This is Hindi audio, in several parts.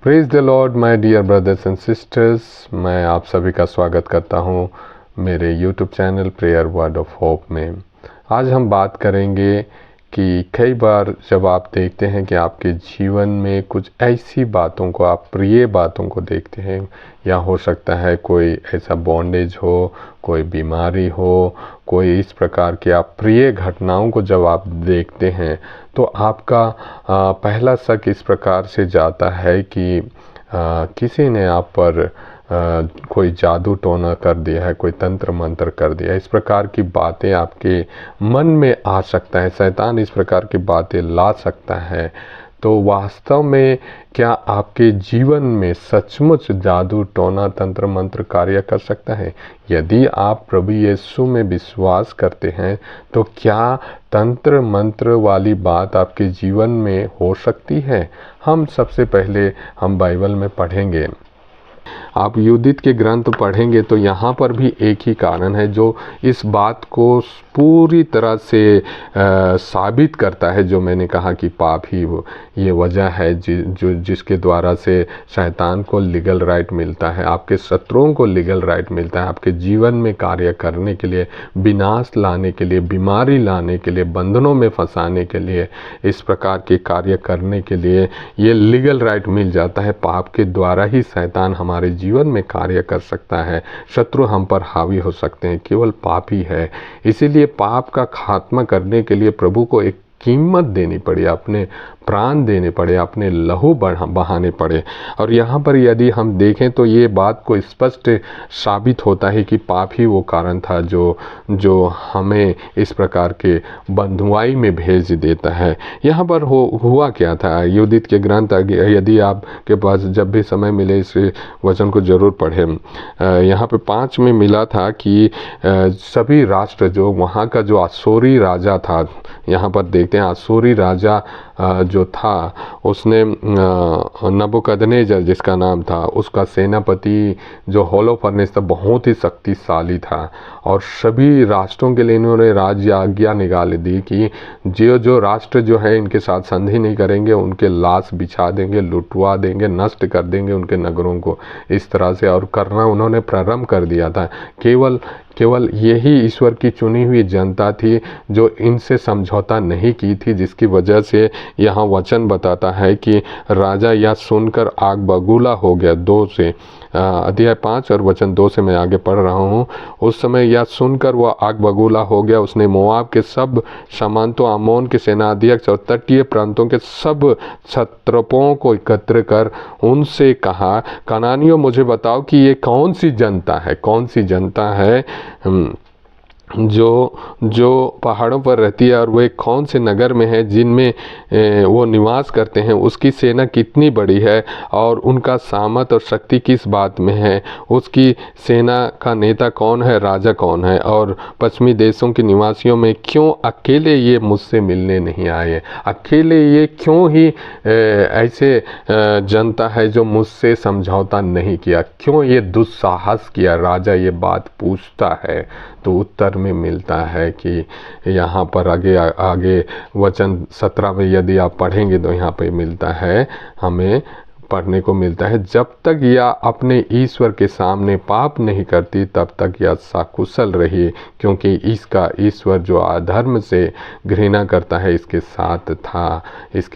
Praise the Lord my dear brothers and sisters, मैं आप सभी का स्वागत करता हूं मेरे YouTube channel prayer word of hope में। आज हम बात करेंगे कि कई बार जब आप देखते हैं कि आपके जीवन में कुछ ऐसी बातों को, आप प्रिय बातों को देखते हैं, या हो सकता है कोई ऐसा बॉन्डेज हो, कोई बीमारी हो, कोई इस प्रकार की आप प्रिय घटनाओं को जब आप देखते हैं तो आपका पहला शक इस प्रकार से जाता है कि किसी ने आप पर कोई जादू टोना कर दिया है, कोई तंत्र मंत्र कर दिया है। इस प्रकार की बातें आपके मन में आ सकता है, शैतान इस प्रकार की बातें ला सकता है। तो वास्तव में क्या आपके जीवन में सचमुच जादू टोना तंत्र मंत्र कार्य कर सकता है? यदि आप प्रभु यीशु में विश्वास करते हैं तो क्या तंत्र मंत्र वाली बात आपके जीवन में हो सकती है? हम सबसे पहले हम बाइबल में पढ़ेंगे। आप युदित के ग्रंथ पढ़ेंगे तो यहाँ पर भी एक ही कारण है जो इस बात को पूरी तरह से साबित करता है, जो मैंने कहा कि पाप ही ये वजह है जिसके द्वारा से शैतान को लीगल राइट मिलता है, आपके शत्रुओं को लीगल राइट मिलता है, आपके जीवन में कार्य करने के लिए, विनाश लाने के लिए, बीमारी लाने के लिए, बंधनों में फंसाने के लिए, इस प्रकार के कार्य करने के लिए ये लीगल राइट मिल जाता है। पाप के द्वारा ही शैतान हमारे जीवन में कार्य कर सकता है, शत्रु हम पर हावी हो सकते हैं, केवल पाप ही है। इसीलिए पाप का खात्मा करने के लिए प्रभु को एक कीमत देनी पड़ी, अपने प्राण देने पड़े, अपने लहू बहाने पड़े। और यहाँ पर यदि हम देखें तो ये बात को स्पष्ट साबित होता है कि पाप ही वो कारण था जो हमें इस प्रकार के बंधुआई में भेज देता है। यहाँ पर हुआ क्या था? युदित के ग्रंथ, यदि आपके पास जब भी समय मिले इस वचन को जरूर पढ़ें। यहाँ पे 5 में मिला था कि सभी राष्ट्र, जो वहाँ का जो आसोरी राजा था, यहाँ पर देखते हैं आसोरी राजा जो था उसने नबूकदनेजर जिसका नाम था, उसका सेनापति जो होलोफर्नेस था बहुत ही शक्तिशाली था, और सभी राष्ट्रों के लिए इन्होंने राज्य आज्ञा निकाल दी कि जो राष्ट्र जो है इनके साथ संधि नहीं करेंगे उनके लाश बिछा देंगे, लुटवा देंगे, नष्ट कर देंगे उनके नगरों को, इस तरह से। और करना उन्होंने प्रारंभ कर दिया था। केवल यही ईश्वर की चुनी हुई जनता थी जो इनसे समझौता नहीं की थी, जिसकी वजह से यहाँ वचन बताता है कि राजा यह सुनकर आग बबूला हो गया। 2 से अध्याय 5 और वचन 2 से मैं आगे पढ़ रहा हूँ। उस समय यह सुनकर वह आग बबूला हो गया। उसने मोआब के सब सामंतों, आमोन के सेनाध्यक्ष और तटीय प्रांतों के सब क्षत्रपों को एकत्र कर उनसे कहा, कनानियों मुझे बताओ कि ये कौन सी जनता है जो पहाड़ों पर रहती है, और वे कौन से नगर में है जिनमें वो निवास करते हैं? उसकी सेना कितनी बड़ी है और उनका सामर्थ और शक्ति किस बात में है? उसकी सेना का नेता कौन है, राजा कौन है? और पश्चिमी देशों के निवासियों में क्यों अकेले ये मुझसे मिलने नहीं आए? अकेले ये क्यों ही ऐसे जनता है जो मुझसे समझौता नहीं किया? क्यों ये दुस्साहस किया? राजा ये बात पूछता है तो उत्तर में मिलता है कि यहाँ पर आगे वचन 17 में यदि आप पढ़ेंगे तो यहाँ पे मिलता है, हमें पढ़ने को मिलता है, जब तक यह अपने ईश्वर के सामने पाप नहीं करती तब तक यह सकुशल रही, क्योंकि इसका ईश्वर जो अधर्म से घृणा करता है इसके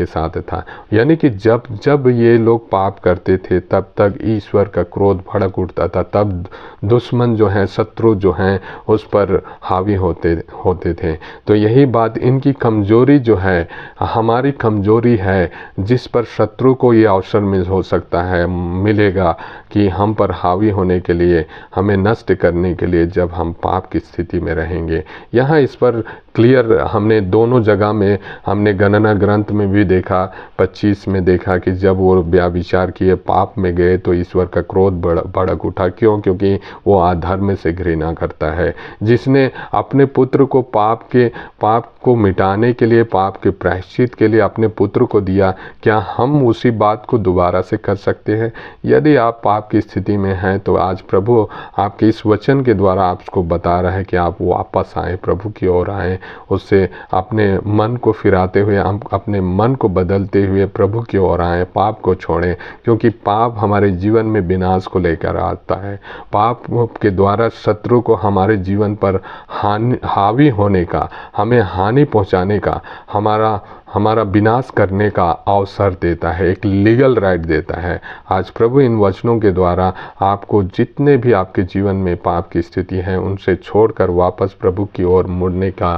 साथ था। यानी कि जब ये लोग पाप करते थे तब तक ईश्वर का क्रोध भड़क उठता था, तब दुश्मन जो हैं, शत्रु जो हैं उस पर हावी होते थे। तो यही बात इनकी कमजोरी जो है हमारी कमजोरी है, जिस पर शत्रु को ये अवसर हो सकता है, मिलेगा कि हम पर हावी होने के लिए, हमें नष्ट करने के लिए, जब हम पाप की स्थिति में रहेंगे। यहाँ इस पर क्लियर हमने दोनों जगह में हमने गणना ग्रंथ में भी देखा, 25 में देखा कि जब वो व्यभिचार किए, पाप में गए तो ईश्वर का क्रोध भड़क उठा। क्योंकि वो अधर्म से घृणा करता है। जिसने अपने पुत्र को पाप को मिटाने के लिए, पाप के प्रायश्चित के लिए अपने पुत्र को दिया, क्या हम उसी बात को दोबारा से कर सकते हैं? यदि आप पाप की स्थिति में हैं तो आज प्रभु आपके इस वचन के द्वारा आपको बता रहा है कि आप वापस आएँ, प्रभु की ओर आएँ, उससे अपने मन को फिराते हुए, हम अपने मन को बदलते हुए प्रभु की ओर आएँ, पाप को छोड़ें, क्योंकि पाप हमारे जीवन में विनाश को लेकर आता है। पाप के द्वारा शत्रु को हमारे जीवन पर हावी होने का, हमें हानि पहुंचाने का, हमारा विनाश करने का अवसर देता है, एक लीगल राइट देता है। आज प्रभु इन वचनों के द्वारा आपको जितने भी आपके जीवन में पाप की स्थिति है उनसे छोड़कर वापस प्रभु की ओर मुड़ने का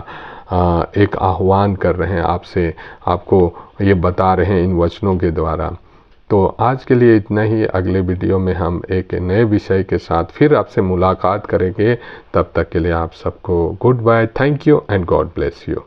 एक आह्वान कर रहे हैं आपसे, आपको ये बता रहे हैं इन वचनों के द्वारा। तो आज के लिए इतना ही। अगले वीडियो में हम एक नए विषय के साथ फिर आपसे मुलाकात करेंगे। तब तक के लिए आप सबको goodbye, thank you and God bless you.